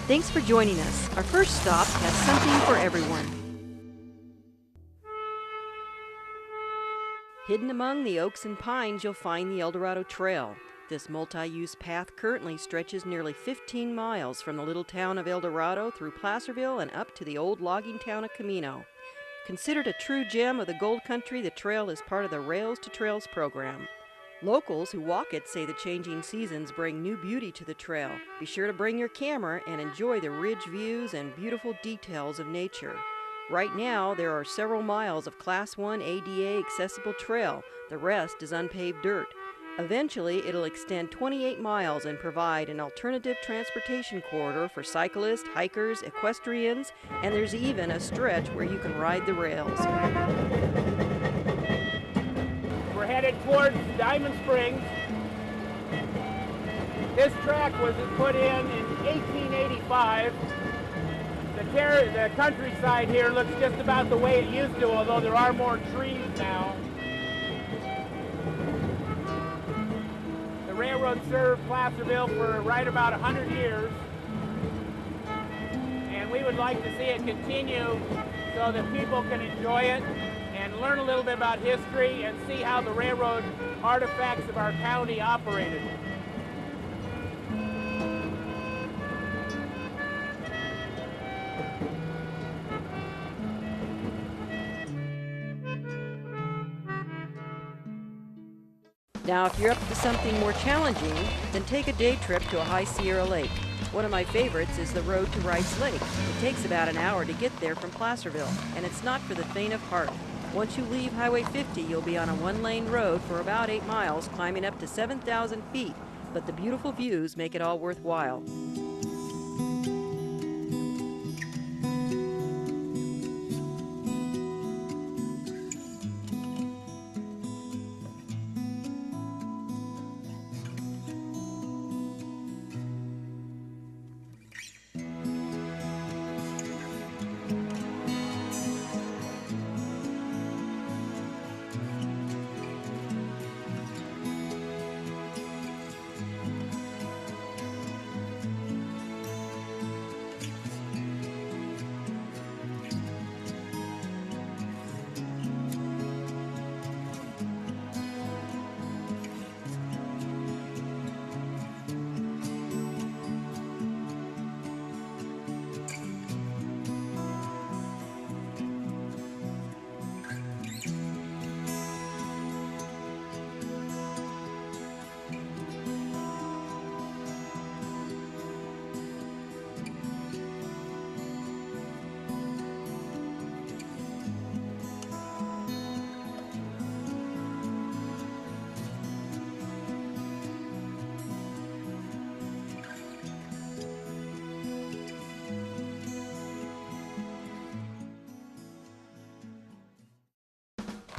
Thanks for joining us. Our first stop has something for everyone. Hidden among the oaks and pines, you'll find the El Dorado Trail. This multi-use path currently stretches nearly 15 miles from the little town of El Dorado through Placerville and up to the old logging town of Camino. Considered a true gem of the gold country, the trail is part of the Rails to Trails program. Locals who walk it say the changing seasons bring new beauty to the trail. Be sure to bring your camera and enjoy the ridge views and beautiful details of nature. Right now, there are several miles of Class 1 ADA accessible trail. The rest is unpaved dirt. Eventually, it'll extend 28 miles and provide an alternative transportation corridor for cyclists, hikers, equestrians, and there's even a stretch where you can ride the rails. We're headed towards Diamond Springs. This track was put in 1885. The countryside here looks just about the way it used to, although there are more trees now. The railroad served Placerville for right about 100 years, and we would like to see it continue so that people can enjoy it and learn a little bit about history and see how the railroad artifacts of our county operated. Now, if you're up to something more challenging, then take a day trip to a High Sierra lake. One of my favorites is the road to Rice Lake. It takes about an hour to get there from Placerville, and it's not for the faint of heart. Once you leave Highway 50, you'll be on a one-lane road for about 8 miles, climbing up to 7,000 feet, but the beautiful views make it all worthwhile.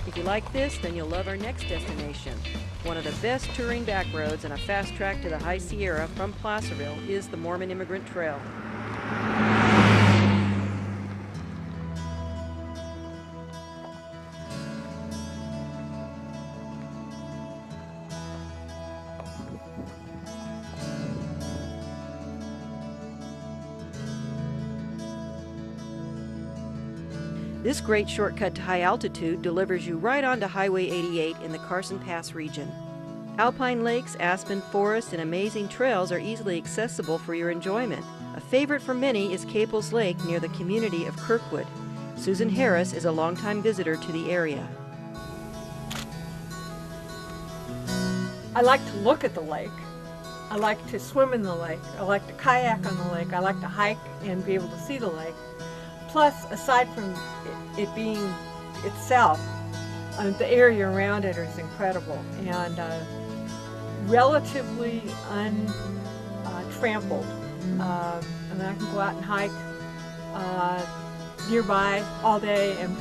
If you like this, then you'll love our next destination. One of the best touring back roads and a fast track to the High Sierra from Placerville is the Mormon Immigrant Trail. This great shortcut to high altitude delivers you right onto Highway 88 in the Carson Pass region. Alpine lakes, aspen forests, and amazing trails are easily accessible for your enjoyment. A favorite for many is Caples Lake near the community of Kirkwood. Susan Harris is a longtime visitor to the area. I like to look at the lake. I like to swim in the lake. I like to kayak on the lake. I like to hike and be able to see the lake. Plus, aside from it being itself, the area around it is incredible and relatively untrampled. And I can go out and hike nearby all day and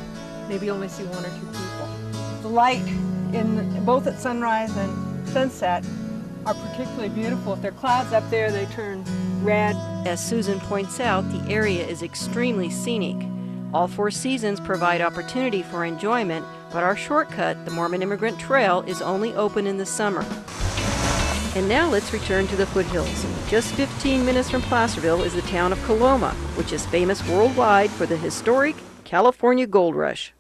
maybe only see one or two people. The light, both at sunrise and sunset, are particularly beautiful. If there are clouds up there, they turn red. As Susan points out, the area is extremely scenic. All 4 seasons provide opportunity for enjoyment, but our shortcut, the Mormon Immigrant Trail, is only open in the summer. And now let's return to the foothills. Just 15 minutes from Placerville is the town of Coloma, which is famous worldwide for the historic California Gold Rush.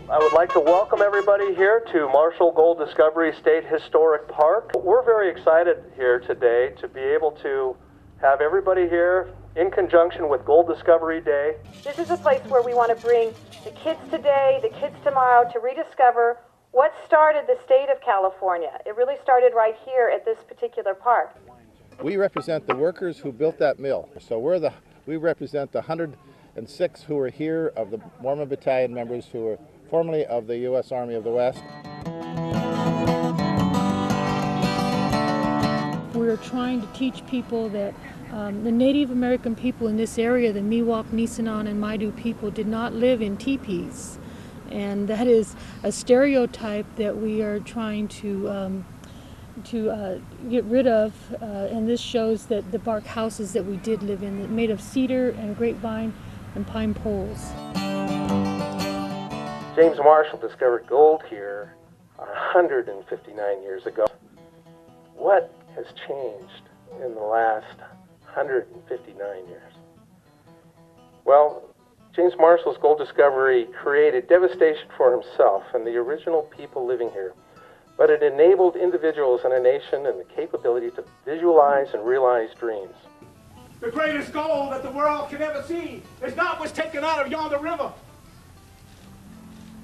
I would like to welcome everybody here to Marshall Gold Discovery State Historic Park. We're very excited here today to be able to have everybody here in conjunction with Gold Discovery Day. This is a place where we want to bring the kids today, the kids tomorrow, to rediscover what started the state of California. It really started right here at this particular park. We represent the workers who built that mill. So we represent the 106 who are here of the Mormon Battalion members who were formerly of the U.S. Army of the West. We're trying to teach people that the Native American people in this area, the Miwok, Nisenan, and Maidu people, did not live in teepees. And that is a stereotype that we are trying to get rid of, and this shows that the bark houses that we did live in, made of cedar and grapevine and pine poles. James Marshall discovered gold here 159 years ago. What has changed in the last 159 years? Well, James Marshall's gold discovery created devastation for himself and the original people living here, but it enabled individuals and a nation and the capability to visualize and realize dreams. The greatest gold that the world can ever see is not what's taken out of yonder river,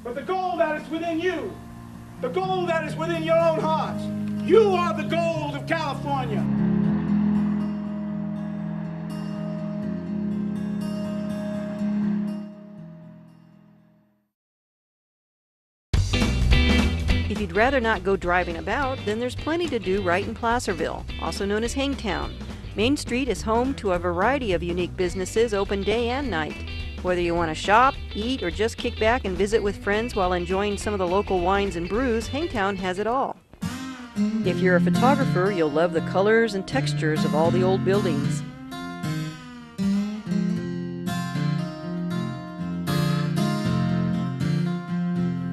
but the gold that is within you, the gold that is within your own hearts. You are the gold of California. If you'd rather not go driving about, then there's plenty to do right in Placerville, also known as Hangtown. Main Street is home to a variety of unique businesses open day and night. Whether you want to shop, eat, or just kick back and visit with friends while enjoying some of the local wines and brews, Hangtown has it all. If you're a photographer, you'll love the colors and textures of all the old buildings.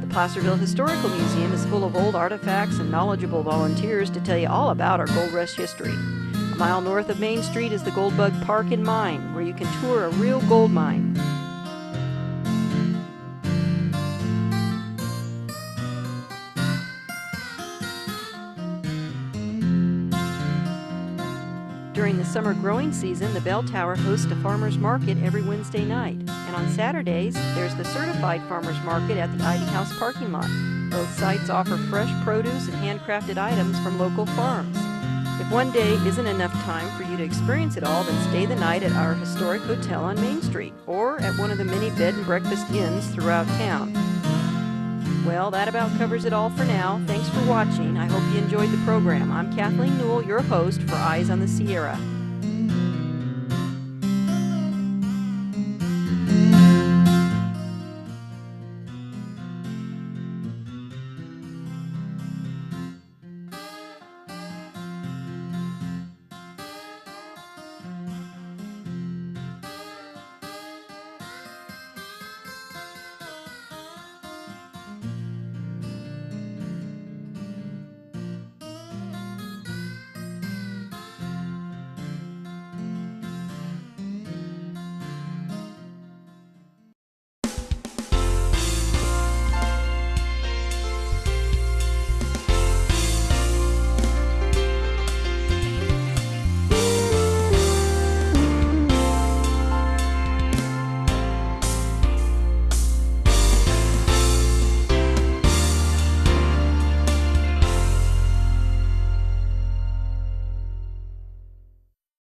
The Placerville Historical Museum is full of old artifacts and knowledgeable volunteers to tell you all about our gold rush history. A mile north of Main Street is the Goldbug Park and Mine, where you can tour a real gold mine. During the summer growing season, the Bell Tower hosts a farmer's market every Wednesday night. And on Saturdays, there's the certified farmer's market at the Ivy House parking lot. Both sites offer fresh produce and handcrafted items from local farms. If one day isn't enough time for you to experience it all, then stay the night at our historic hotel on Main Street, or at one of the many bed and breakfast inns throughout town. Well, that about covers it all for now. Thanks for watching. I hope you enjoyed the program. I'm Kathleen Newell, your host for Eyes on the Sierra.